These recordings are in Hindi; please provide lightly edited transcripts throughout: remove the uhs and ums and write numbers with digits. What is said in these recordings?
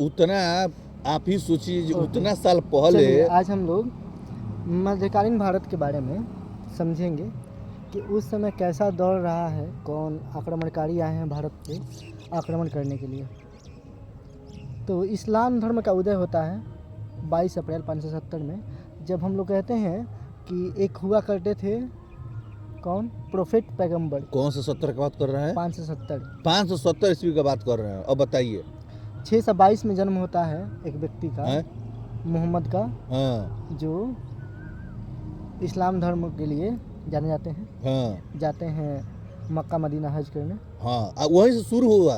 उतना आप ही सोचिए ओके। उतना साल पहले। चलिए आज हम लोग मध्यकालीन भारत के बारे में समझेंगे कि उस समय कैसा दौर रहा है, कौन आक्रमणकारी आए हैं भारत पे आक्रमण करने के लिए। तो इस्लाम धर्म का उदय होता है 22 अप्रैल 570 में, जब हम लोग कहते हैं कि एक हुआ करते थे कौन, प्रोफेट पैगंबर। कौन से 70 की बात कर रहे हैं? 570 570 ईस्वी की बात कर रहे हैं। अब बताइए। 622 में जन्म होता है एक व्यक्ति का, हैं? मोहम्मद का, हाँ जो इस्लाम धर्म के लिए जाने जाते हैं। हाँ जाते हैं मक्का मदीना हज करने। हाँ, वहीं से शुरू हुआ।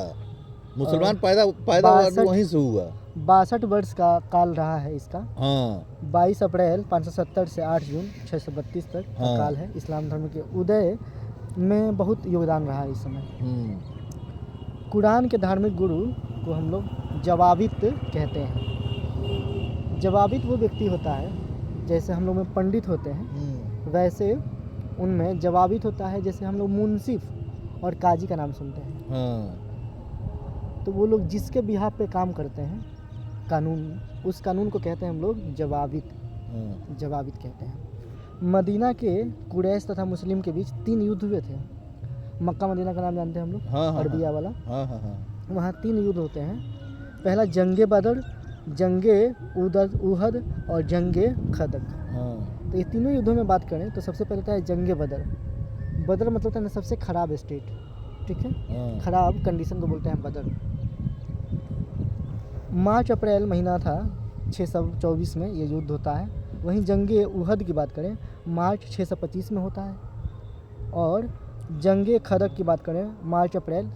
मुसलमान पैदा हुआ 62 वहीं से हुआ। 62 वर्ष का काल रहा है इसका। हाँ 22 अप्रैल 570 से 8 जून 632 तक का हाँ। काल है। इस्लाम धर्म के उदय में बहुत योगदान रहा है इस समय। कुरान के धार्मिक गुरु को हम लोग जवाबित कहते हैं। जवाबित वो व्यक्ति होता है, जैसे हम लोग में पंडित होते हैं वैसे उनमें जवाबित होता है। जैसे हम लोग मुंसिफ और काजी का नाम सुनते हैं, हाँ तो वो लोग जिसके बिहाफ पे काम करते हैं कानून, उस कानून को कहते हैं हम लोग जवाबित। हाँ जवाबित कहते हैं। मदीना के कुरैश तथा मुस्लिम के बीच 3 युद्ध हुए थे। मक्का मदीना का नाम जानते हैं हम लोग, हाँ हाँ अरबिया वाला। हाँ हाँ हाँ। वहाँ 3 युद्ध होते हैं। पहला जंगे बदर, जंगे उहद और जंगे खदक। हाँ तो ये तीनों युद्धों में बात करें तो सबसे पहले होता है जंगे बदर। बदर मतलब होता है सबसे खराब स्टेट, ठीक है, हाँ। खराब कंडीशन को बोलते हैं बदर। मार्च अप्रैल महीना था 624 में ये युद्ध होता है। वहीं जंगे उहद की बात करें मार्च 625 में होता है। और जंगे खदक की बात करें मार्च अप्रैल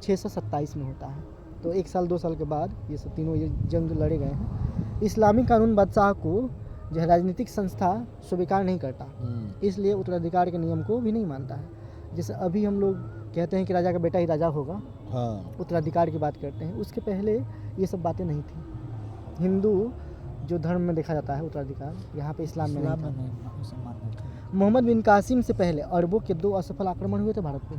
627 में होता है। तो 1 साल 2 साल के बाद ये सब तीनों ये जंग लड़े गए हैं। इस्लामी कानून बादशाह को जो है राजनीतिक संस्था स्वीकार नहीं करता, इसलिए उत्तराधिकार के नियम को भी नहीं मानता है। जैसे अभी हम लोग कहते हैं कि राजा का बेटा ही राजा होगा, हाँ उत्तराधिकार की बात करते हैं। उसके पहले ये सब बातें नहीं थी। हिंदू जो धर्म में देखा जाता है उत्तराधिकार, यहाँ पे इस्लाम में नहीं था। मोहम्मद बिन कासिम से पहले अरबों के 2 असफल आक्रमण हुए थे भारत पे।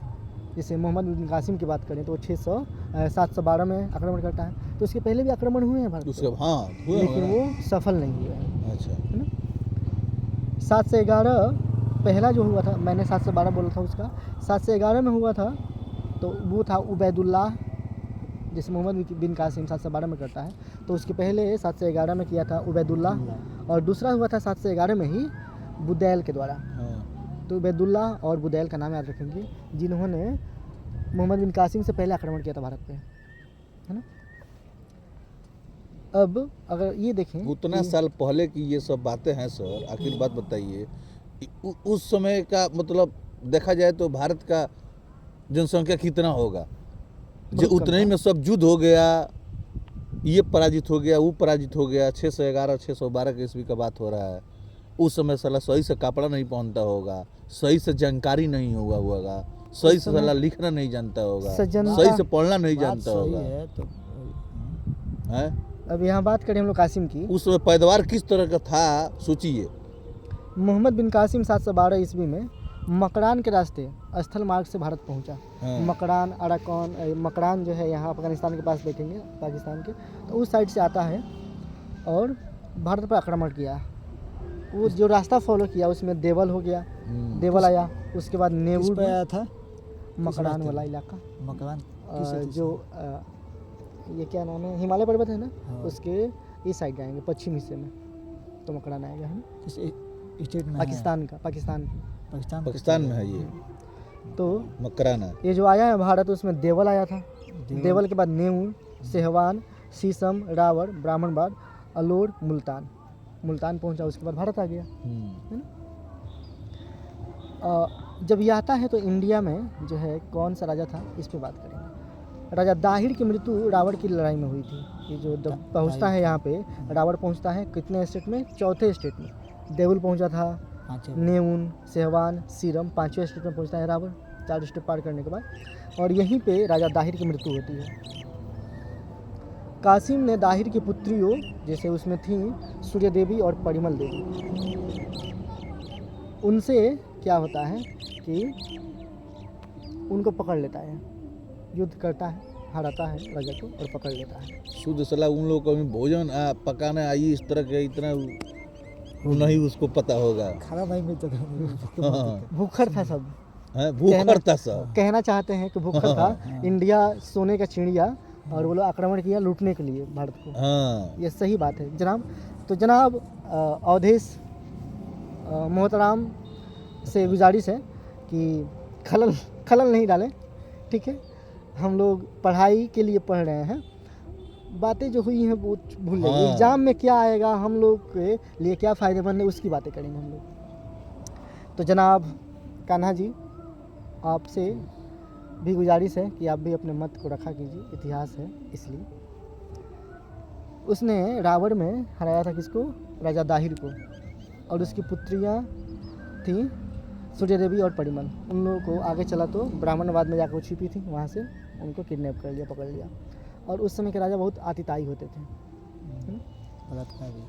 जैसे मोहम्मद बिन कासिम की बात करें तो 712 में आक्रमण करता है, तो उसके पहले भी आक्रमण हुए हैं भारत उसके पे, हाँ हुए लेकिन हैं। वो सफल नहीं हुए हैं, अच्छा है ना। 7 से 11 पहला जो हुआ था, मैंने 7 से 12 बोला था उसका, 7 से 11 में हुआ था तो वो था उबैदुल्लाह। जैसे मोहम्मद बिन कासिम 7 से 12 में करता है, तो उसके पहले 7 से 11 में किया था उबैदुल्लाह, और दूसरा हुआ था 7 से 11 में ही बुदैल के द्वारा। हाँ। तो उबैदुल्लाह और बुदैल का नाम याद रखेंगे, जिन्होंने मोहम्मद बिन कासिम से पहले आक्रमण किया था भारत पे, है ना। अब अगर ये देखें उतना साल पहले की ये सब बातें हैं सर, आखिर बात बताइए उस समय का मतलब देखा जाए तो भारत का जनसंख्या कितना होगा? जो उतने ही में सब युद्ध हो गया, ये पराजित हो गया, वो पराजित हो गया। 611 612 के ईस्वी का बात हो रहा है। उस समय साला सही से कपड़ा नहीं पहनता होगा, सही से जानकारी नहीं होगा, सही से साला लिखना नहीं जानता होगा, सही से पढ़ना नहीं जानता होगा है। अब यहाँ बात करें हम लोग कासिम की, उस समय पैदावार किस तरह का था सोचिए। मोहम्मद बिन कासिम 712 ईस्वी में मकरान के रास्ते स्थल मार्ग से भारत पहुंचा। मकरान अराकौन, मकरान जो है यहाँ अफगानिस्तान के पास देखेंगे, पाकिस्तान के, तो उस साइड से आता है और भारत पर आक्रमण किया। वो जो रास्ता फॉलो किया उसमें देवल हो गया, देवल आया, उसके बाद नेवुर आया था, मकरान वाला इलाका, मकरान जो ये क्या नाम है, हिमालय पर्वत है ना, हाँ। उसके इस साइड जाएंगे पश्चिम हिस्से में, तो मकरान आएगा, है ना। स्टेट में पाकिस्तान का, पाकिस्तान में है ये, तो मकराना। ये जो आया है भारत, उसमें देवल आया था। देवल के बाद नेऊर, सेहवान, शीशम, रावण, ब्राह्मणबाद, अलोर, मुल्तान पहुंचा, उसके बाद भारत आ गया, है ना। जब ये आता है तो इंडिया में जो है कौन सा राजा था इस पे बात करेंगे। राजा दाहिर की मृत्यु रावण की लड़ाई में हुई थी। ये जो पहुंचता है यहाँ पे, रावण पहुंचता है कितने स्टेट में, 4थे स्टेट में। देवल पहुंचा था, नेऊन, सेहवान, सीरम, 5वें स्टेट में पहुंचता है रावण 4 स्टेट पार करने के बाद, और यहीं पे राजा दाहिर की मृत्यु होती है। कासिम ने दाहिर की पुत्रियों, जैसे उसमें थी सूर्य देवी और परिमल देवी, उनसे क्या होता है कि उनको पकड़ लेता है, युद्ध करता है, हराता है राजा को और पकड़ लेता है। शुद्ध सलाह उन लोगों को भी भोजन पकाने आई इस तरह के इतना नहीं उसको पता होगा। खाना नहीं मिलता था। हाँ, भूखर था सब, भूखर था सब। कहना चाहते हैं कि भूखर था। इंडिया सोने का चिड़िया और वो लोग आक्रमण किया लूटने के लिए भारत को। हाँ, ये सही बात है जनाब। तो जनाब अवधेश मोहतराम से गुजारिश है कि खलल नहीं डालें, ठीक है। हम लोग पढ़ाई के लिए पढ़ रहे हैं, बातें जो हुई हैं वो भूल जाइए। हाँ। एग्ज़ाम में क्या आएगा, हम लोग के लिए क्या फ़ायदेमंद है, उसकी बातें करेंगे हम लोग। तो जनाब कान्हा जी, आपसे भी गुजारिश है कि आप भी अपने मत को रखा कीजिए, इतिहास है इसलिए। उसने रावण में हराया था किसको? राजा दाहिर को, और उसकी पुत्रियां थीं सूर्य देवी और परिमल। उन लोगों को आगे चला तो ब्राह्मणवाद में जाकर छिपी थी, वहाँ से उनको किडनैप कर लिया, पकड़ लिया। और उस समय के राजा बहुत आतिताई होते थे। बलात्कारी।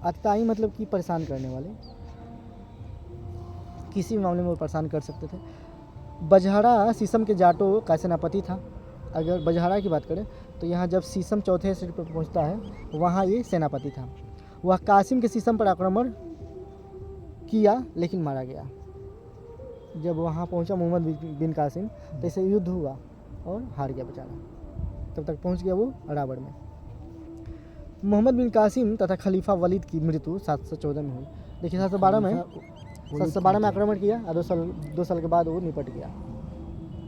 आतिताई मतलब कि परेशान करने वाले, किसी भी मामले में वो परेशान कर सकते थे। बजहरा शीशम के जाटों का सेनापति था। अगर बजहरा की बात करें तो यहाँ जब शीशम चौथे सीट पर पहुँचता है वहाँ ये सेनापति था। वह कासिम के शीशम पर आक्रमण किया लेकिन मारा गया। जब वहाँ पहुँचा मोहम्मद बिन कासिम तो इसे युद्ध हुआ और हार गया बेचारा। तब तक पहुँच गया वो रावण में। मोहम्मद बिन कासिम तथा खलीफा वलीद की मृत्यु 714 में हुई। देखिए 712 में आक्रमण किया और 2 साल के बाद वो निपट गया।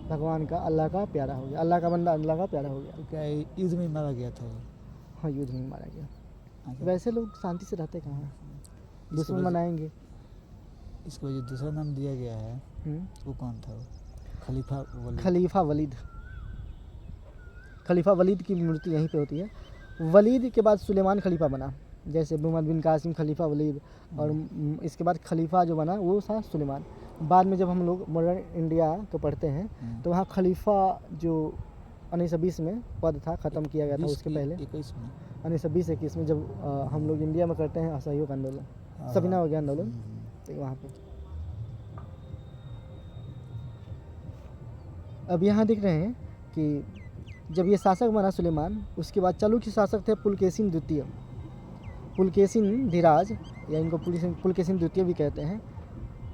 भगवान का, अल्लाह का प्यारा हो गया, अल्लाह का बंदा अल्लाह का प्यारा हो गया। तो क्या युद्ध में मारा गया था? हाँ, युद्ध में मारा गया। अच्छा। वैसे लोग शांति से रहते कहाँ हैं, दुश्मन वजह- मनाएंगे। इसको जो दूसरा नाम दिया गया है वो कौन था? खलीफा वलीद। खलीफा वलीद की मृत्यु यहीं पे होती है। वलीद के बाद सुलेमान खलीफा बना, जैसे मोहम्मद बिन कासिम खलीफा वलीद, और इसके बाद खलीफा जो बना वो था सुलेमान। बाद में जब हम लोग मॉडर्न इंडिया को पढ़ते हैं तो वहाँ खलीफा जो 1920 में पद था ख़त्म किया गया था। उसके पहले 1920-21 में जब हम लोग इंडिया में करते हैं असहयोग आंदोलन, सविना हो गया आंदोलन, तो वहाँ पे अब यहाँ दिख रहे हैं कि जब ये शासक बना सुलेमान, उसके बाद चालुक्य शासक थे पुलकेशिन द्वितीय। पुलकेशिन धीराज या इनको पुलकेशिन द्वितीय भी कहते हैं।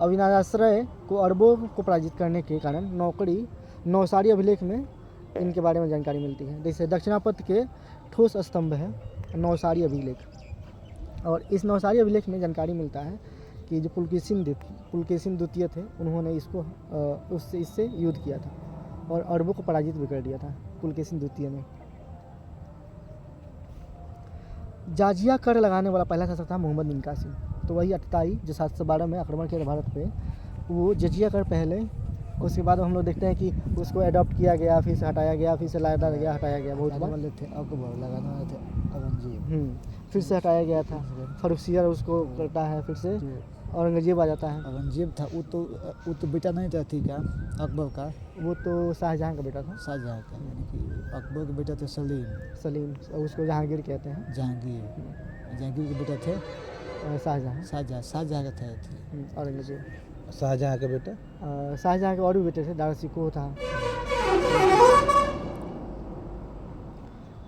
अविनाशाश्रय को अरबों को पराजित करने के कारण नौसारी अभिलेख में इनके बारे में जानकारी मिलती है। जैसे दक्षिणापथ के ठोस स्तंभ है नौसारी अभिलेख, और इस नौसारी अभिलेख में जानकारी मिलता है कि जो पुलकेशिन द्वितीय थे उन्होंने इससे युद्ध किया था और अरबों को पराजित भी कर दिया था पुलकेशिन द्वितीय ने। जाजिया कर लगाने वाला पहला शासक था मोहम्मद बिन कासिम। तो वही अतिताई जो 712 में आक्रमण किया था भारत पे, वो जजिया कर पहले, उसके बाद हम लोग देखते हैं कि उसको अडॉप्ट किया गया, फिर से हटाया गया, फिर से लाया गया, हटाया गया बहुत बार। वाले थे अकबर, लगाने वाले थे औरंगजेब। फिर से हटाया गया था। फरुखसियर उसको करता है, फिर से औरंगजेब आ जाता है। औरंगजेब था वो तो बेटा नहीं था, ठीक है, अकबर का। वो तो शाहजहां का बेटा था। शाहजहां का, यानी कि अकबर के बेटा थे सलीम, उसको जहांगीर कहते हैं। जहांगीर के बेटा थे शाहजहां का थे औरंगजेब। शाहजहां का बेटा, शाहजहां के और भी बेटे थे, दाराशिकोह था।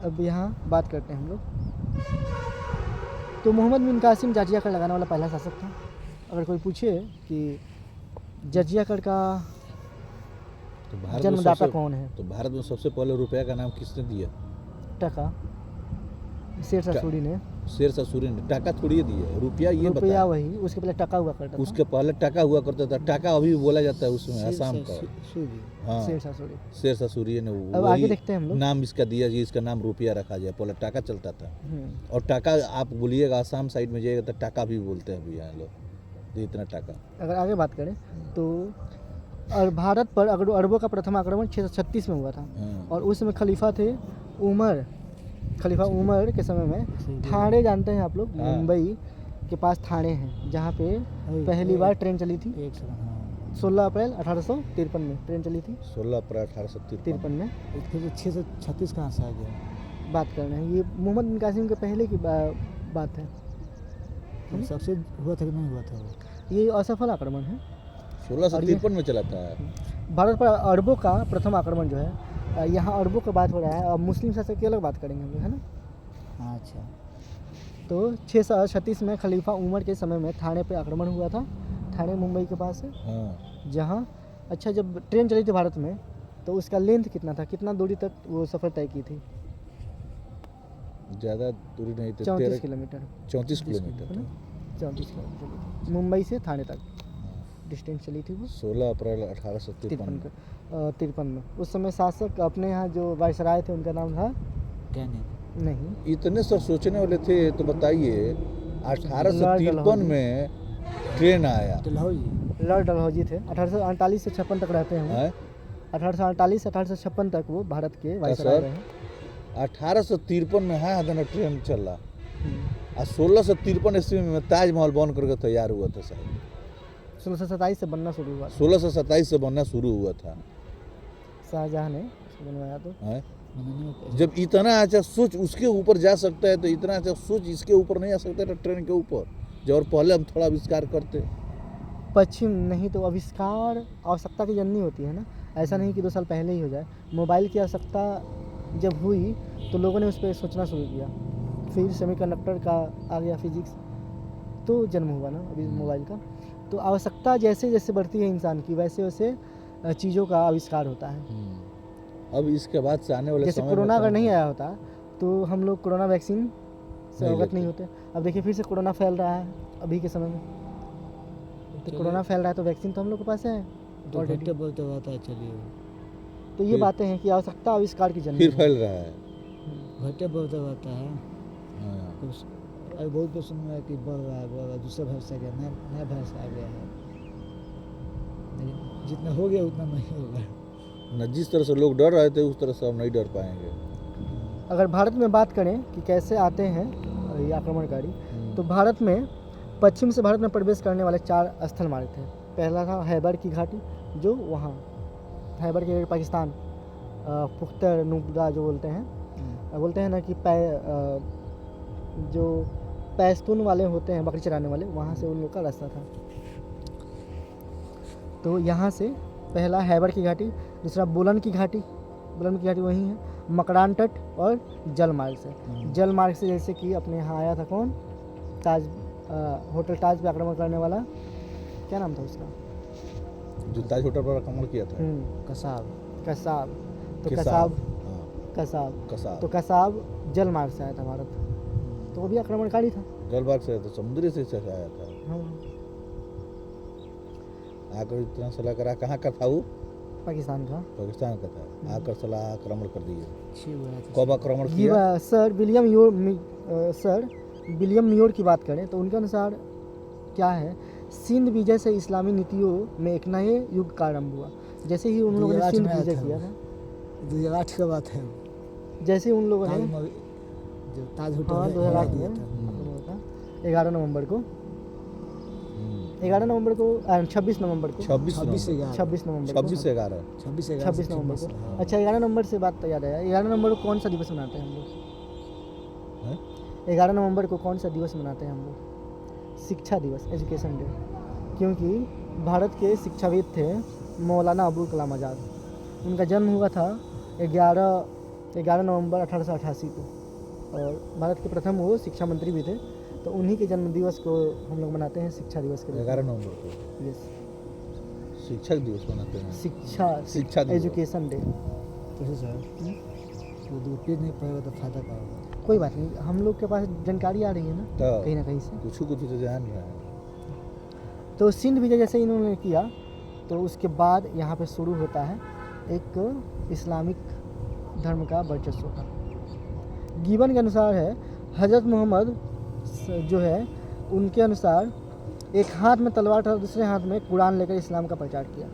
अब यहाँ बात करते हैं हम लोग। तो मोहम्मद बिन कासिम जाजिया कर लगाने वाला पहला शासक था। अगर कोई पूछे कि जाजिया कर का तो भारत में जन्मदाता कौन है, तो भारत में सबसे पहले रुपया का नाम किसने दिया? टका, शेरशाह सूरी ने। शेरशाह सूरी ने। टाका थोड़ी दिया, रुपया ये रुपया बता। वही, उसके पहले टका हुआ करता था। उसके पहले टाका हुआ करता था। टाका अभी भी बोला जाता है उसमें, आसाम का। हाँ, शेरशाह सूरी। शेरशाह सूरी ने अब आगे देखते हैं हम लोग। नाम इसका दिया जी, इसका नाम रुपया रखा जाए। पहले टाका चलता था। और टाका आप बोलिएगा आसाम साइड में जाइएगा तो टाका भी बोलते हैं अभी यहाँ लोग, इतना टाका। अगर आगे बात करें तो और भारत पर अरबों का प्रथम आक्रमण 636 में हुआ था। और उस समय खलीफा थे खलीफा उमर के समय में। ठाणे जानते हैं आप लोग, मुंबई के पास ठाणे है, जहाँ पे पहली बार ट्रेन चली थी। 16 अप्रैल 1853 में ट्रेन चली थी। 16 अप्रैल 1853 में। 636 कहाँ से आ गया? बात कर रहे हैं, ये मोहम्मद बिन कासिम के पहले की बात है। सक्सेस हुआ था कि नहीं हुआ था? ये असफल आक्रमण है। 1653 में चला था। भारत पर अरबों का प्रथम आक्रमण जो है यहाँ अरबों का बात हो रहा है, अब मुस्लिम शासक की अलग बात करेंगे हम लोग, है ना। हाँ अच्छा। तो 636 में खलीफा उमर के समय में थाने पे आक्रमण हुआ था। थाने मुंबई के पास है, हाँ जहाँ अच्छा जब ट्रेन चली थी भारत में तो उसका लेंथ कितना था, कितना दूरी तक वो सफ़र तय की थी? ज़्यादा दूरी नहीं थी, 34 किलोमीटर, 34 किलोमीटर है ना, था। 34 किलोमीटर चली थी। मुंबई से थाने तक डिस्टेंस चली थी वो 16 अप्रैल 1853 तिरपन में। उस समय शासक अपने यहाँ जो वायसराय थे उनका नाम था क्या नहीं? नहीं, इतने सर सोचने वाले थे तो बताइए। लॉर्ड 1853 डलहौजी। में ट्रेन आया डलहौजी। लॉर्ड डलहौजी थे। 1848 से 56 तक रहते हैं वो। है 1848 से 1856 तक वो भारत के सर? वायसराय रहे। 1853 में है ना ट्रेन चला, हम्म। और 1653 ईस्वी में ताजमहल बन करके तैयार हुआ था शायद। 1627 से बनना शुरू हुआ, 1627 से बनना शुरू हुआ था। शाहजहाँ ने उसको बनवाया तो। है बनाने में पैसे- जब इतना अच्छा सोच उसके ऊपर जा सकता है तो इतना अच्छा सोच इसके ऊपर नहीं आ सकता था, ट्रेन के ऊपर। जो और पहले हम थोड़ा आविष्कार करते। पश्चिम नहीं तो आविष्कार आवश्यकता की जननी होती है ना, ऐसा नहीं कि 2 साल पहले ही हो जाए। मोबाइल की आवश्यकता जब हुई तो लोगों ने उस पर सोचना शुरू किया, फिर सेमीकंडक्टर का आ गया, फिजिक्स, तो जन्म हुआ ना अभी मोबाइल का। तो आवश्यकता जैसे जैसे बढ़ती है इंसान की, वैसे वैसे चीज़ों का आविष्कार होता है। अब इसके बाद से आने वाले जैसे समय में कोरोना अगर कौन- नहीं आया होता तो हम लोग कोरोना वैक्सीन से नहीं अवगत नहीं लेते। होते। अब देखिए फिर से कोरोना फैल रहा है अभी के समय में, तो चलिए। कोरोना फैल रहा है तो वैक्सीन तो हम लोग के पास है तो ऑलरेडी। घंटे बोलते रहता है, चलिए तो ये फिर- बातें हैं कि आवश्यकता आविष्कार की जननी फिर है। फैल रहा है। घंटे बोलते रहता है। हाँ। कुछ अभी बहुत कुछ सुन रहा है कि बढ़ रहा है, दूसरा भैंस आ गया, नया भैंस आ गया है, लेकिन जितना हो गया उतना नहीं होगा। न जिस तरह से लोग डर रहे थे उस तरह से अब नहीं डर पाएंगे। अगर भारत में बात करें कि कैसे आते हैं ये आक्रमणकारी, तो भारत में पश्चिम से भारत में प्रवेश करने वाले 4 स्थल मार्ग थे। पहला था हैबर की घाटी, जो वहाँ हैबर के पाकिस्तान, पुख्तरनुब्गा जो बोलते हैं ना कि जो पैस्तून वाले होते हैं बकरी चराने वाले, वहाँ से उन लोग का रास्ता था। तो यहाँ से पहला हैबर की घाटी, दूसरा बुलन की घाटी वहीं है, मकरान तट और जल मार्ग से। जल मार्ग से जैसे कि अपने यहाँ आया था कौन, ताज, होटल ताज पे आक्रमण करने वाला, क्या नाम था उसका? जो ताज होटल पर आक्रमण किया था। कसाब। कसाब। तो किसाब, कसाब तो कसाब कसाब जल मार्ग से आया था भारत, तो वो भी आक्रमणकारी था। जलबाग से तो समुद्री से आया था। हाँ, आकर इतना सलाह करा, कहाँ का था वो? पाकिस्तान का। पाकिस्तान का था। आकर सलाह आक्रमण कर दिए। अच्छी हुआ है। कब आक्रमण किया? सर विलियम म्योर की बात करें तो उनके अनुसार क्या है, सिंध विजय से इस्लामी नीतियों में एक नए युग का आरंभ हुआ। जैसे ही उन लोगों ने 2008 सिंध में आया विजय था किया वो। था, 2008 का बात है। जैसे ही उन लोगों ने जो ताज होटल हाँ है, 2008 दिया में था। आक्रमण हुआ था 11 नवंबर को, 11 नवंबर को 26 नवंबर को 26 26 नवंबर 11 26 नवंबर को 26 11 26 नवंबर को। अच्छा 11 नवंबर से बात तो याद आया, 11 नवंबर को कौन सा दिवस मनाते हैं हम लोग? हैं? 11 नवंबर को कौन सा दिवस मनाते हैं हम लोग? शिक्षा दिवस, एजुकेशन डे। क्योंकि भारत के शिक्षाविद थे मौलाना अबुल कलाम आज़ाद। उनका जन्म हुआ था 11 नवंबर 1888 को, और भारत के प्रथम वो शिक्षा मंत्री भी थे। तो उन्हीं के जन्म दिवस को हम लोग मनाते हैं शिक्षा दिवस के रूप में। 11 नवंबर को यस, शिक्षक दिवस मनाते हैं। शिक्षा दिवस। Education day. कैसे सर? वो दो पेज नहीं पड़ेगा तो फायदा क्या होगा? कोई बात नहीं, हम लोग के पास जानकारी आ रही है ना तो कहीं ना कहीं से। कुछ तो जान रहा है। तो सिंध विजय जैसे इन्होंने किया तो उसके बाद यहाँ पे शुरू होता है एक इस्लामिक धर्म का वर्चस्व का। गिबन के अनुसार है, हज़रत मोहम्मद जो है उनके अनुसार एक हाथ में तलवार था, दूसरे हाथ में कुरान लेकर इस्लाम का प्रचार किया।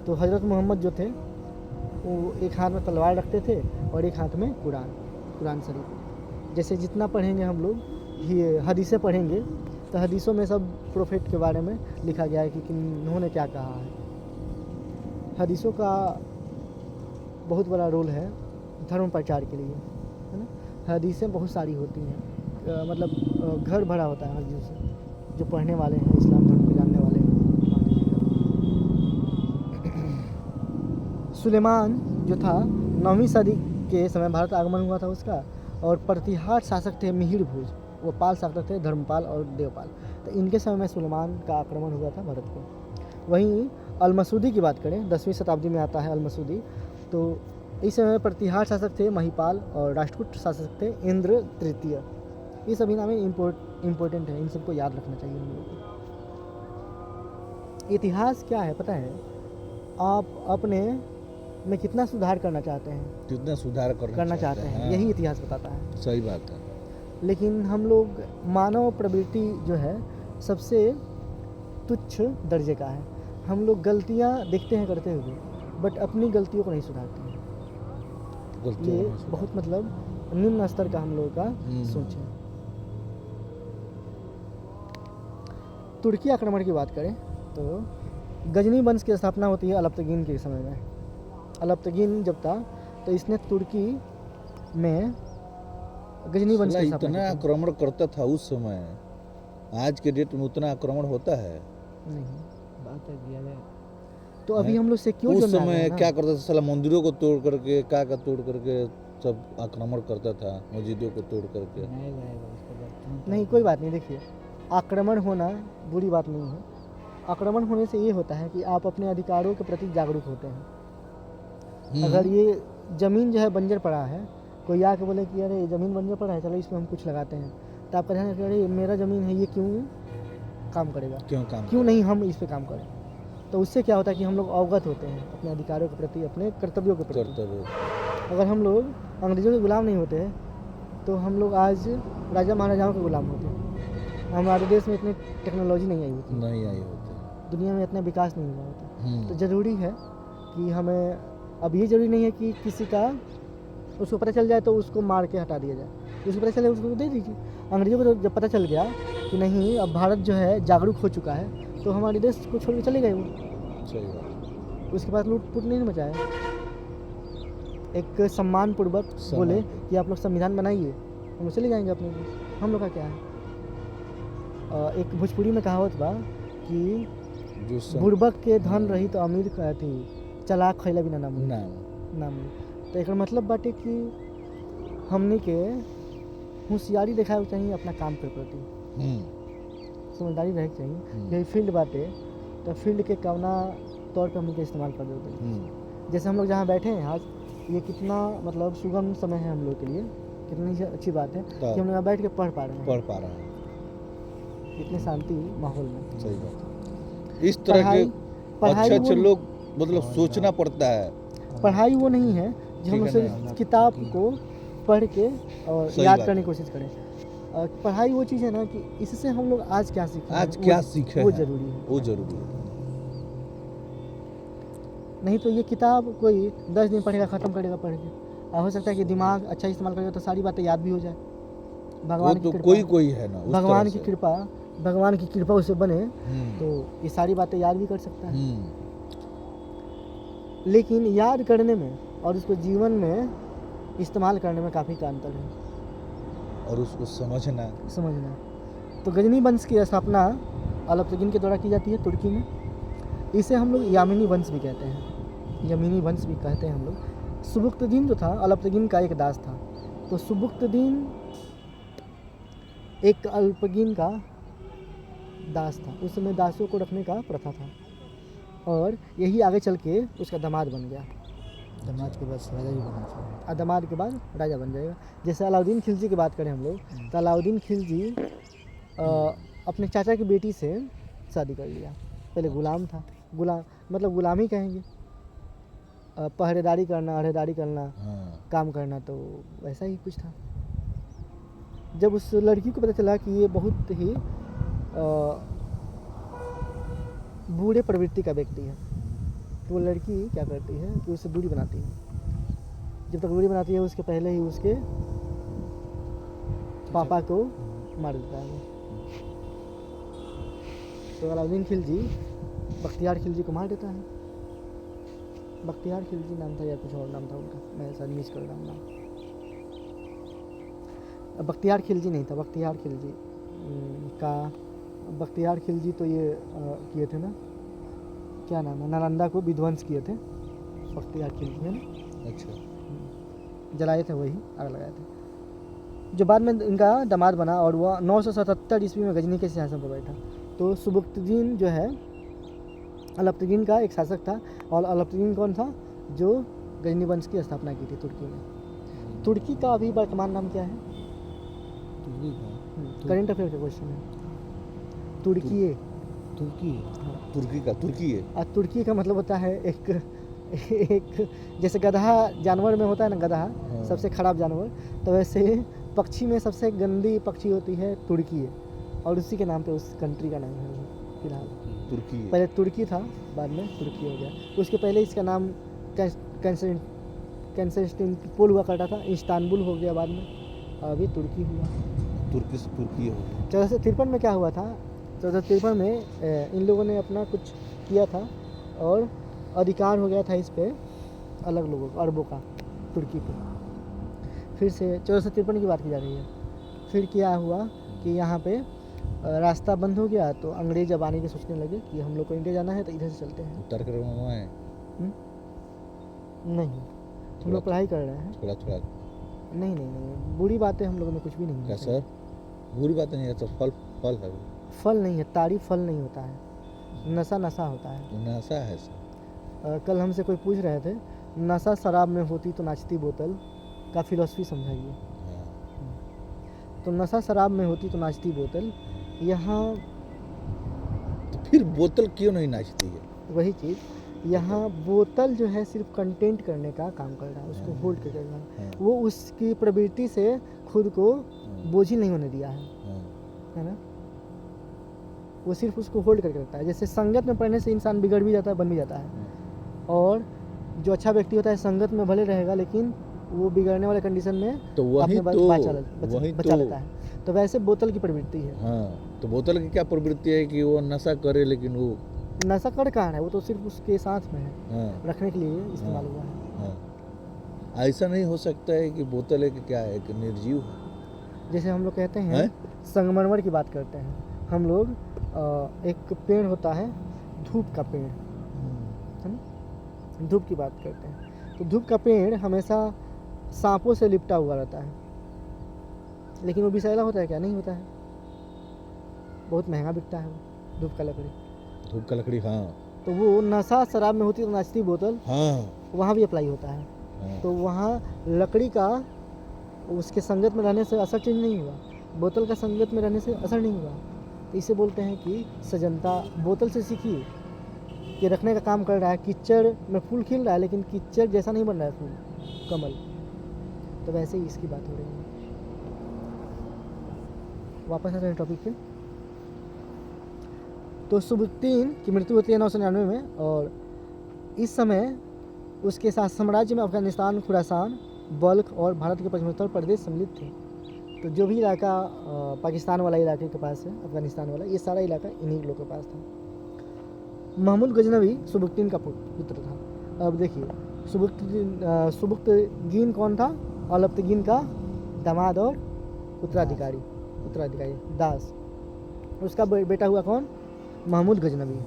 तो हज़रत मोहम्मद जो थे वो एक हाथ में तलवार रखते थे और एक हाथ में कुरान शरीफ। जैसे जितना पढ़ेंगे हम लोग ये हदीसें पढ़ेंगे तो हदीसों में सब प्रोफेट के बारे में लिखा गया है कि उन्होंने क्या कहा है। हदीसों का बहुत बड़ा रोल है धर्म प्रचार के लिए, है ना। हदीसें बहुत सारी होती हैं, मतलब घर भरा होता है हदीसों से, जो पढ़ने वाले हैं, इस्लाम धर्म को जानने वाले हैं। सुलेमान जो था 9वीं सदी के समय भारत आगमन हुआ था उसका। और प्रतिहार शासक थे मिहिर भोज, वो पाल शासक थे धर्मपाल और देवपाल। तो इनके समय में सुलेमान का आक्रमण हुआ था भारत को। वहीं अलमसूदी की बात करें, 10वीं शताब्दी में आता है अलमसूदी। तो इस समय प्रतिहार शासक थे महिपाल और राष्ट्रकूट शासक थे इंद्र तृतीय। ये सभी नाम इम्पोर्टेंट है, इन सबको याद रखना चाहिए हम लोगों को। इतिहास क्या है पता है? आप अपने में कितना सुधार करना चाहते हैं, कितना सुधार करना चाहते हैं, हाँ, यही इतिहास बताता है। सही बात है। लेकिन हम लोग मानव प्रवृत्ति जो है सबसे तुच्छ दर्जे का है। हम लोग गलतियां देखते हैं करते हुए, बट अपनी गलतियों को नहीं सुधारते हैं। गलतियों ये में सुधार। बहुत मतलब निम्न स्तर का हम लोगों का सोच है। तुर्की आक्रमण की बात करें तो गजनी वंश की स्थापना होती है अलप्तगीन के समय में। अलप्तगीन जब था तो इसने तुर्की में गजनी वंश साला की स्थापना इतना की थी। आक्रमण करता था उस समय, आज के डेट में उतना आक्रमण होता है? नहीं, बात है किया जाए। तो अभी हैं? हम लोग सिक्योर उस जोन में आ गए समय हैं ना। क्या करता था साला, मंदिरों को तोड़ करके का तोड़ करके सब आक्रमण करता था, मस्जिदों को तोड़ करके। आएगा उसके बाद तुरंत नहीं, आएगा। कोई बात नहीं। देखिए, आक्रमण होना बुरी बात नहीं है। आक्रमण होने से ये होता है कि आप अपने अधिकारों के प्रति जागरूक होते हैं। अगर ये ज़मीन जो है बंजर पड़ा है, कोई आके बोले कि अरे ये ज़मीन बंजर पड़ा है, चलो इसमें हम कुछ लगाते हैं, तो आपका ध्यान रखें, अरे ये मेरा ज़मीन है, ये क्यों काम करेगा, क्यों नहीं हम इस पे काम करें। तो उससे क्या होता है कि हम लोग अवगत होते हैं अपने अधिकारों के प्रति, अपने कर्तव्यों के प्रति। कर्तव्य। अगर हम लोग अंग्रेज़ों के गुलाम नहीं होते तो हम लोग आज राजा महाराजाओं के गुलाम होते। हमारे देश में इतनी टेक्नोलॉजी नहीं आई होती, नहीं आई होती। दुनिया में इतना विकास नहीं हुआ होता। हम्म। तो ज़रूरी है कि हमें, अब ये ज़रूरी नहीं है कि किसी का उसको पता चल जाए तो उसको मार के हटा दिया जाए, उसको पता चले उसको दे दीजिए। अंग्रेज़ों को तो जब पता चल गया कि नहीं अब भारत जो है जागरूक हो चुका है, तो हमारे देश को छोड़ के चले गए वो। सही बात। उसके बाद लूट-पुट नहीं मचाया। एक सम्मानपूर्वक बोले कि आप लोग संविधान बनाइए, हम लोग चले जाएंगे अपने देश। हम लोग का क्या है? एक भोजपुरी में कहावत बा कि जो बुड़बक के धन रही तो अमीर कहती, चलाक खैला बिना ना मुई। नाम तो एक मतलब बाटे कि हमनी के होशियारी दिखावे के चाहिए अपना काम के प्रति, समझदारी रहे के चाहिए। यही फील्ड बाटे तो फील्ड के कवना तौर पे हमनी के इस्तेमाल कर देते। जैसे हम लोग जहाँ बैठे हैं आज, ये कितना मतलब सुगम समय है हम लोग के लिए, कितनी अच्छी बात है कि हम लोग यहाँ बैठ के पढ़ पा रहे हैं इतने शांति माहौल में। सही बात है। इस तरह के अच्छे लोग मतलब सोचना पड़ता है। पढ़ाई वो नहीं है जो हम लोग सिर्फ किताब को पढ़ के और याद करने की कोशिश करें। पढ़ाई वो चीज़ है ना कि इससे हम लोग आज क्या सीखे, वो जरूरी है। नहीं तो ये किताब कोई 10 दिन पढ़ेगा, ख़त्म करेगा पढ़ के, और हो सकता है कि दिमाग अच्छा इस्तेमाल करेगा तो सारी बातें याद भी हो जाए। भगवान की कृपा, कोई है ना, भगवान की कृपा उससे बने तो ये सारी बातें याद भी कर सकता है। लेकिन याद करने में और उसको जीवन में इस्तेमाल करने में काफ़ी का अंतर है, और उसको समझना। तो गजनी वंश की स्थापना अलप्तगीन के द्वारा की जाती है तुर्की में। इसे हम लोग यामिनी वंश भी कहते हैं, हम लोग। सुबुक्तदीन जो था अलप्तगीन का एक दास था, तो सुबुक्तदीन एक अल्पगीन का दास था। उस समय दासों को रखने का प्रथा था, और यही आगे चल के उसका दामाद बन गया। दामाद के बाद राजा भी बना चाहिए, दामाद के बाद राजा बन जाएगा। जैसे अलाउद्दीन खिलजी की बात करें हम लोग, तो अलाउद्दीन खिलजी अपने चाचा की बेटी से शादी कर लिया। पहले गुलाम था, मतलब गुलामी कहेंगे, पहरेदारी करना, काम करना, तो वैसा ही कुछ था। जब उस लड़की को पता चला कि ये बहुत ही बूढ़े प्रवृत्ति का व्यक्ति है, तो वो लड़की क्या करती है कि उससे दूरी बनाती है। जब तक दूरी बनाती है उसके पहले ही उसके पापा को मार देता है। तो अलाउद्दीन खिलजी बख्तियार खिलजी को मार देता है। बख्तियार खिलजी नाम था या कुछ और नाम था उनका, मैं शायद मिस कर रहा हूँ नाम। बख्तियार खिलजी नहीं था, बख्तियार खिलजी तो ये किए थे ना, क्या नाम है, नालंदा को विध्वंस किए थे बख्तियार खिलजी, है ना। अच्छा। जलाए थे वही आग लगाए थे, जो बाद में इनका दामाद बना और वह 977 ईस्वी में गजनी के सिंहासन पर बैठा। तो सुबुक्तगीन जो है अलप्तगीन का एक शासक था, और अलप्तगीन कौन था? जो गजनी वंश की स्थापना की थी तुर्की में। तुर्की का अभी वर्तमान नाम क्या है? तुर्की का करंट अफेयर का क्वेश्चन है। तुर्की तुर्की है। और तुर्की का मतलब होता है एक जैसे गधा जानवर में होता है ना, गधा हाँ। सबसे खराब जानवर, तो वैसे पक्षी में सबसे गंदी पक्षी होती है तुर्की है, और उसी के नाम पे उस कंट्री का नाम है वो फिलहाल। तुर्की है। पहले तुर्की था, बाद में तुर्की हो गया। उसके पहले इसका नाम कंस्टेंटिनोपल हुआ करता था, इस्तांबुल हो गया बाद में, और अभी तुर्की हुआ। तुर्की से तुर्की हो गया। 1453 में क्या हुआ था? 1453 में इन लोगों ने अपना कुछ किया था और अधिकार हो गया था इस पे अलग लोगों को, अरबों का, तुर्की पे। फिर से 1453 की बात की जा रही है। फिर क्या हुआ कि यहाँ पे रास्ता बंद हो गया, तो अंग्रेज अब आने के सोचने लगे कि हम लोग को इंडिया जाना है तो इधर से चलते हैं। उत्तर करना है नहीं, हम लोग पढ़ाई कर रहे हैं। थोड़ा थोड़ा। नहीं, बुरी बातें हम लोगों में कुछ भी नहीं क्या है। सर? बुरी बात नहीं है तो फल फल है। फल नहीं है, ताड़ी फल नहीं होता है, नशा होता है। तो नशा है सर। कल हमसे कोई पूछ रहे थे, नशा शराब में होती तो नाचती बोतल का फिलॉसफी समझाइए। हाँ। तो नशा शराब में होती तो नाचती बोतल, यहाँ तो फिर बोतल क्यों नहीं नाचती है? वही चीज़, यहाँ बोतल जो है सिर्फ कंटेंट करने का काम कर रहा है, उसको होल्ड कर रहा है। हाँ। वो उसकी प्रवृत्ति से खुद को बोझिल नहीं होने दिया हाँ। है ना। वो सिर्फ उसको होल्ड करके रखता है। जैसे संगत में पढ़ने से इंसान बिगड़ भी जाता है, बन भी जाता है, और जो अच्छा व्यक्ति होता है संगत में भले रहेगा लेकिन वो बिगड़ने वाले कंडीशन में तो वही अपने तो बचा लेता है। तो वैसे बोतल की प्रवृत्ति है। हाँ, तो बोतल की क्या प्रवृत्ति है कि वो नशा करे, लेकिन वो नशा कर कहाँ है, वो तो सिर्फ उसके साथ में है, हाँ, रखने के लिए इस्तेमाल हुआ है। हाँ। ऐसा नहीं हो सकता है कि बोतल एक क्या है, एक निर्जीव है। जैसे हम लोग कहते हैं हैं? संगमरमर की बात करते हैं हम लोग, एक पेड़ होता है धूप का पेड़, है ना, धूप की बात करते हैं। तो धूप का पेड़ हमेशा सांपों से लिपटा हुआ रहता है, लेकिन वो विषैला होता है क्या? नहीं होता है। बहुत महंगा बिकता है वो धूप का लकड़ी। धूप का लकड़ी, हाँ तो वो नशा शराब में होती तो नाचती बोतल, हाँ वहाँ भी अप्लाई होता है। हाँ। तो वहाँ लकड़ी का उसके संगत में रहने से असर चेंज नहीं हुआ, बोतल का संगत में रहने से असर नहीं हुआ। तो इसे बोलते हैं कि सजनता बोतल से सीखिए कि रखने का काम कर रहा है। कीचड़ में फूल खिल रहा है लेकिन कीचड़ जैसा नहीं बन रहा है फूल, कमल। तो वैसे ही इसकी बात हो रही है। वापस आ रहे हैं टॉपिक पे। तो सुबुक्तीन की मृत्यु होती है 999 में, और इस समय उसके साथ साम्राज्य में अफगानिस्तान, खुरासान, बल्ख और भारत के पश्चिमोत्तर प्रदेश सम्मिलित थे। तो जो भी इलाका पाकिस्तान वाला इलाके के पास है, अफगानिस्तान वाला, ये सारा इलाका इन्हीं लोगों के पास था। महमूद गजनवी सुबुक्तीन का पुत्र था। अब देखिए सुबुक्तगीन कौन था? अलप्तगीन का दामाद और उत्तराधिकारी दास। उसका बेटा हुआ कौन? महमूद गजनवी,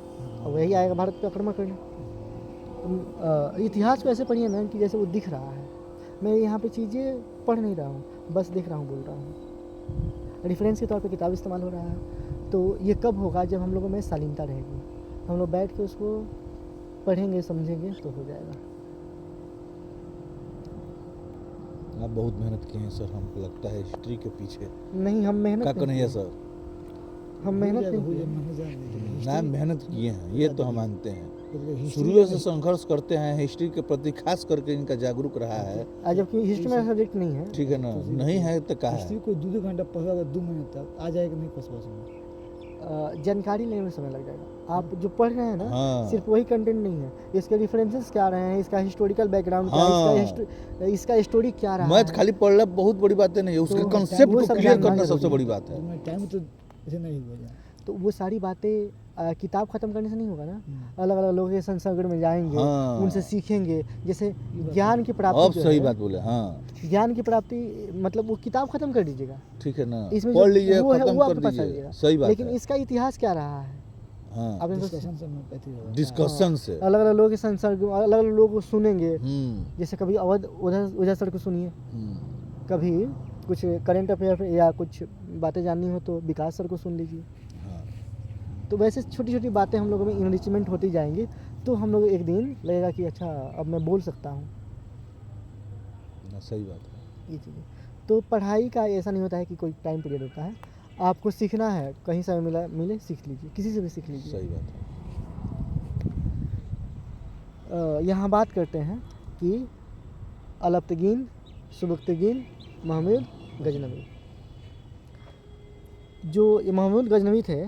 और वही आएगा भारत पे आक्रमण करने। इतिहास को ऐसे पढ़िए ना कि जैसे वो दिख रहा है। मैं यहाँ पे चीज़ें पढ़ नहीं रहा हूँ, बस देख रहा हूँ, बोल रहा हूँ। रेफरेंस के तौर पे किताब इस्तेमाल हो रहा है। तो ये कब होगा? जब हम लोगों में शालीनता रहेगी, हम लोग बैठ के उसको पढ़ेंगे, समझेंगे, तो हो जाएगा। आप बहुत मेहनत किए हैं सर, हमको लगता है हिस्ट्री के पीछे। नहीं, हम मेहनत क्या नहीं है सर? हम मेहनत नहीं किए। ना मेहनत किए हैं, ये तो हम मानते हैं। शुरू से संघर्ष करते हैं हिस्ट्री के प्रति, खास करके इनका जागरूक रहा है। जबकि हिस्ट्री में सब्जेक्ट नहीं है, ठीक है ना, नहीं है तो कहा हिस्ट्री को 2 घंटा पढ़ा 2 महीने तक आ जाएगा, नहीं पढ़ पाएंगे। जानकारी लेने में समय लग जाएगा। आप जो पढ़ रहे हैं ना, हाँ। सिर्फ वही कंटेंट नहीं है, इसके रेफरेंसेस क्या रहे हैं, इसका हिस्टोरिकल बैकग्राउंड क्या हाँ। है, इसका स्टोरी क्या रहा मैथ है। खाली पढ़ना बहुत बड़ी बातें नहीं है, उसके तो कंसेप्ट वो को सब क्लियर जानना करना सबसे जरूरी बड़ी बात है। टाइम तो ऐसे नहीं हुआ जाए। तो वो सारी बातें किताब खत्म करने से नहीं होगा ना। अलग अलग लोगों के संसर्ग में जाएंगे, हाँ। उनसे सीखेंगे। जैसे ज्ञान की प्राप्ति अब जो सही है, बात बोले, हाँ ज्ञान की प्राप्ति मतलब वो किताब खत्म कर दीजिएगा, ठीक है ना, इसमें पढ़ जो लीजिए, वो है, खत्म वो कर आपके पास आ दीजिए, जाएगा। सही बात लेकिन है। इसका इतिहास क्या रहा है, हाँ आपने तो डिस्कशन से होम्योपैथी होता है। डिस्कशन से अलग अलग लोगों के संसर्ग, अलग अलग लोग को सुनेंगे। जैसे कभी अवध ओझा सर को सुनिए, कभी कुछ करंट अफेयर या कुछ बातें जाननी हो तो विकास सर को सुन लीजिए। हाँ तो वैसे छोटी छोटी बातें हम लोगों में इनरिचमेंट होती जाएंगी, तो हम लोग एक दिन लगेगा कि अच्छा अब मैं बोल सकता हूँ ना, सही बात है। ये चीज़ें। तो पढ़ाई का ऐसा नहीं होता है कि कोई टाइम पीरियड होता है, आपको सीखना है, कहीं समय मिले सीख लीजिए, किसी से भी सीख लीजिए। सही बात है। यहाँ बात करते हैं कि अलप्तगीन, सुबक्तगीन, महमूद गजनवी। जो ये महमूद गजनवी थे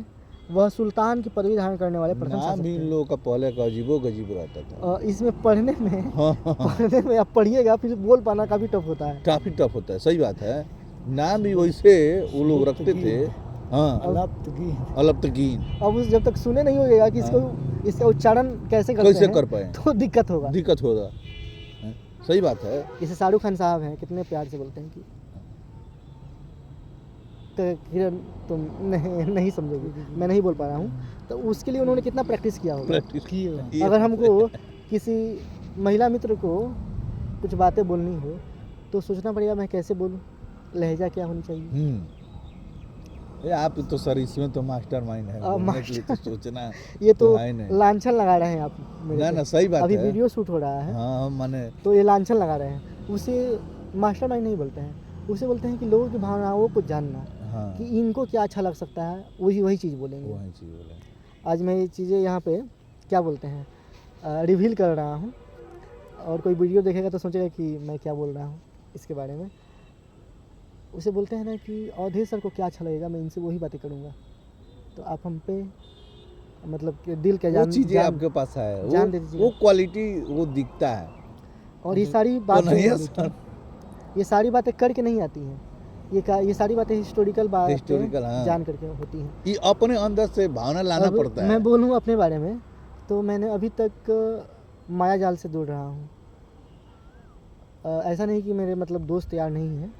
वह सुल्तान की पदवी धारण करने वाले प्रथम नाम शासक ही इन थे। लोगों का पहले का अजीबो गजीब रहता था। इसमें पढ़ने में हाँ पढ़ने में आप पढ़िएगा फिर बोल पाना काफ़ी टफ होता है। काफी टफ होता है, सही बात है। नाम भी वैसे वो लोग रखते थे। हाँ अलप्तगीन। अलप्तगीन अब उस जब तक सुने नहीं होगा कि इसको इसका उच्चारण कैसे करते कैसे हैं कर पाए, तो दिक्कत होगा। दिक्कत होगा। हैं? सही बात है। जैसे शाहरुख खान साहब हैं, कितने प्यार से बोलते हैं कि तो किरण तुम नहीं समझोगे, मैं नहीं बोल पा रहा हूँ, तो उसके लिए उन्होंने कितना प्रैक्टिस किया होगा। प्रैक्टिस की हुआ है। ये अगर हमको किसी महिला मित्र को कुछ बातें बोलनी हो तो सोचना पड़ेगा मैं कैसे बोलूँ, लहजा क्या होनी चाहिए। ये आप तो सर इसमें तो मास्टर माइंड है, बोलने के लिए तो सोचना ये तो है नहीं। लांछन लगा रहे हैं आप मेरे ना पे। ना सही बात अभी है। वीडियो शूट हो रहा है हाँ माने तो ये लांछन लगा रहे हैं। उसे मास्टरमाइंड नहीं बोलते हैं, उसे बोलते हैं कि लोगों की भावनाओं को जानना, हाँ कि इनको क्या अच्छा लग सकता है, वही चीज़ बोलेंगे। वही चीज बोले। आज मैं ये चीज़ें यहाँ पे क्या बोलते हैं रिवील कर रहा हूँ, और कोई वीडियो देखेगा तो सोचेगा कि मैं क्या बोल रहा हूँ इसके बारे में। उसे बोलते हैं ना कि अवधेश सर को क्या अच्छा लगेगा, मैं इनसे वही बातें करूँगा। तो आप हम पे मतलब कि दिल के वो चीजें आपके पास है, जान दे दीजिए। वो क्वालिटी वो दिखता है। और ये सारी तो नहीं है बातें सर, ये सारी बातें करके नहीं आती हैं, ये सारी बातें हिस्टोरिकल बातें हिस्टोरिकल हाँ, जान करके होती हैं। ये अपने अंदर से भावना लाना अब पड़ता है। मैं बोलूँ अपने बारे में तो मैंने अभी तक माया जाल से दूर रहा हूँ। ऐसा नहीं कि मेरे मतलब दोस्त यार नहीं हैं,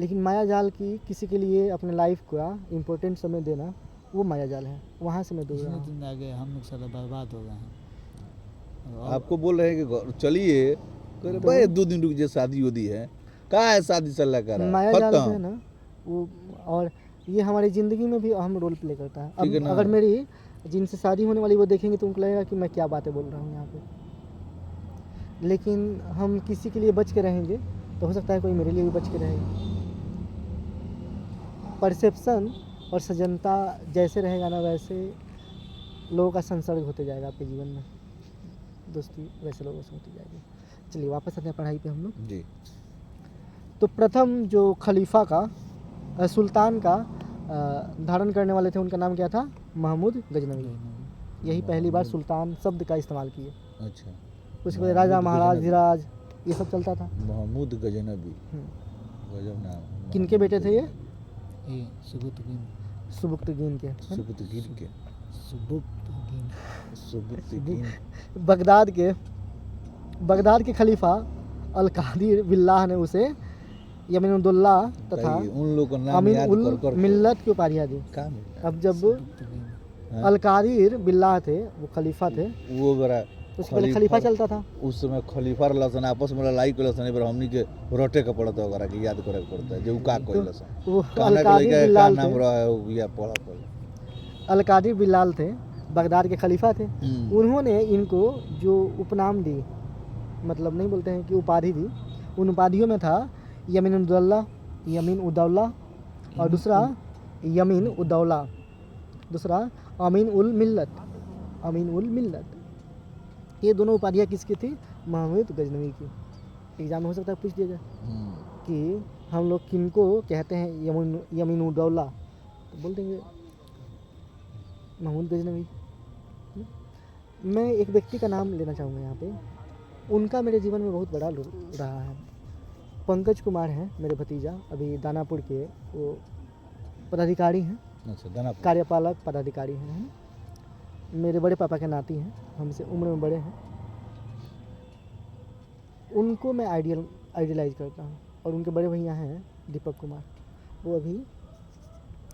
लेकिन माया जाल की किसी के लिए अपने लाइफ का इम्पोर्टेंट समय देना वो माया जाल है, वहाँ से मैं दूर रहा इसमें हूँ। दिन आगे हम लोग सारा बर्बाद हो गए हैं। और आपको बोल रहे हैं कि चलिए, कह रहे तो- भाई 2 दिन रुक जाए, शादी होती है, कहाँ है शादी चल रहा है, माया जाल जो है खत्म। ना वो, और ये हमारी ज़िंदगी में भी अहम रोल प्ले करता है। ठीक है अब ना। अगर मेरी जिनसे शादी होने वाली वो देखेंगे तो उनको लगेगा कि मैं क्या बातें बोल रहा हूँ यहाँ पे, लेकिन हम किसी के लिए बच के रहेंगे तो हो सकता है कोई मेरे लिए भी बच के रहेगा। परसेप्शन और सजनता जैसे रहेगा ना वैसे लोगों का संसर्ग होते जाएगा आपके जीवन में, दोस्ती वैसे लोगों से होती जाएगी। चलिए वापस आते हैं पढ़ाई पे हम लोग। जी तो प्रथम जो खलीफा का सुल्तान का धारण करने वाले थे उनका नाम क्या था, महमूद गजनवी। यही पहली बार सुल्तान शब्द का इस्तेमाल किए। अच्छा। उसके बाद राजा महमूद महाराज गजनवी। धीराज ये सब चलता था। महमूद गजनबी, हम्म। गजब नाम। किनके बेटे थे ये, ये सुबुक्तगीन। सुबुक्तगीन के। सुबुतगीन के, सुबुक्तगीन। सुबुतगीन। बगदाद के खलीफा अल कादिर बिल्लाह ने उसे यमीनुद्दौला तथा भाई, उन लोग का नाम अमीन याद उल कर कर मिल्लत की उपाधियाँ दी। क्या मिलता है? अब जब सुबुक्तगीन। हाँ? अल कादिर बिल्लाह थे वो खलीफा थे, वो बड़ा उसके पहले खलीफा चलता था। उस समय खलीफा लसन आपस में लड़ाई कर लसन, पर हमनी के रोटे का पड़ता होगा कि याद करे के पड़ता है जो का कोई लसन वो कहने अल के कादिर लिए क्या बिल्लाल नाम थे, रहा है वो या पढ़ा पड़े। अल कादिर बिल्लाल थे, बगदाद के खलीफा थे। हम्म। उन्होंने इनको जो उपनाम दी, मतलब नहीं बोलते हैं कि उपाधि दी, उन उपाधियों में था यमीनुद्दौला, यमीन उद्दौला, और दूसरा यमीन उद्दौला, दूसरा अमीन उल मिल्लत, अमीन उल मिल्लत। ये दोनों उपाधियाँ किसकी थी, महमूद गजनवी की। एग्जाम में हो सकता है पूछ दिया जाए कि हम लोग किनको कहते हैं यमीन उद्दौला, तो बोल देंगे महमूद गजनवी। मैं एक व्यक्ति का नाम लेना चाहूँगा यहाँ पे, उनका मेरे जीवन में बहुत बड़ा रोल रहा है। पंकज कुमार हैं मेरे भतीजा, अभी दानापुर के वो पदाधिकारी हैं, अच्छा दानापुर। कार्यपालक पदाधिकारी हैं, है ना? मेरे बड़े पापा के नाती हैं, हमसे उम्र में बड़े हैं। उनको मैं आइडियलाइज करता हूँ। और उनके बड़े भैया हैं दीपक कुमार, वो अभी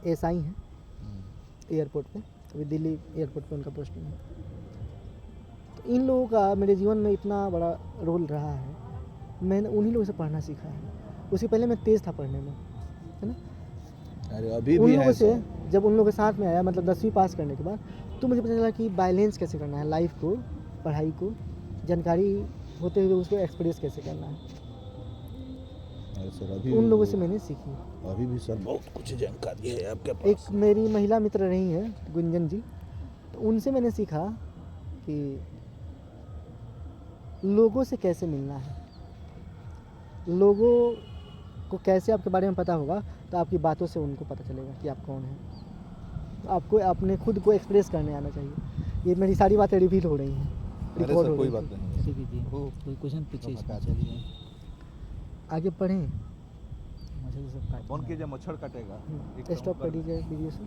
एसआई हैं एयरपोर्ट पे। अभी दिल्ली एयरपोर्ट पे उनका पोस्टिंग है। तो इन लोगों का मेरे जीवन में इतना बड़ा रोल रहा है, मैंने उन्हीं लोगों से पढ़ना सीखा है। उससे पहले मैं तेज़ था पढ़ने में, है ना। अरे अभी उन भी लोगों है से सर। जब उन लोगों के साथ में आया, मतलब 10वीं पास करने के बाद, तो मुझे पता चला कि बैलेंस कैसे करना है लाइफ को, पढ़ाई को, जानकारी होते हुए उसको एक्सप्रेस कैसे करना है। अरे सर अभी उन भी लोगों से मैंने सीखी। अभी भी सर बहुत कुछ जानकारी है आपके एक पास। मेरी महिला मित्र रही हैं गुंजन जी, तो उनसे मैंने सीखा कि लोगों से कैसे मिलना है, लोगों को कैसे आपके बारे में पता होगा, तो आपकी बातों से उनको पता चलेगा कि आप कौन हैं। तो आपको अपने खुद को एक्सप्रेस करने आना चाहिए। ये मेरी सारी बातें रिवील हो रही हैं, अरे रिकॉर्ड सर हो कोई रही बात थी। नहीं ऐसे कीजिए, वो कोई क्वेश्चन पूछिए तो इसमें, हटा चलिए आगे पढ़ें। मछली सब काट फोन कीजिए, मच्छर काटेगा। स्टॉप कर दीजिए वीडियो से।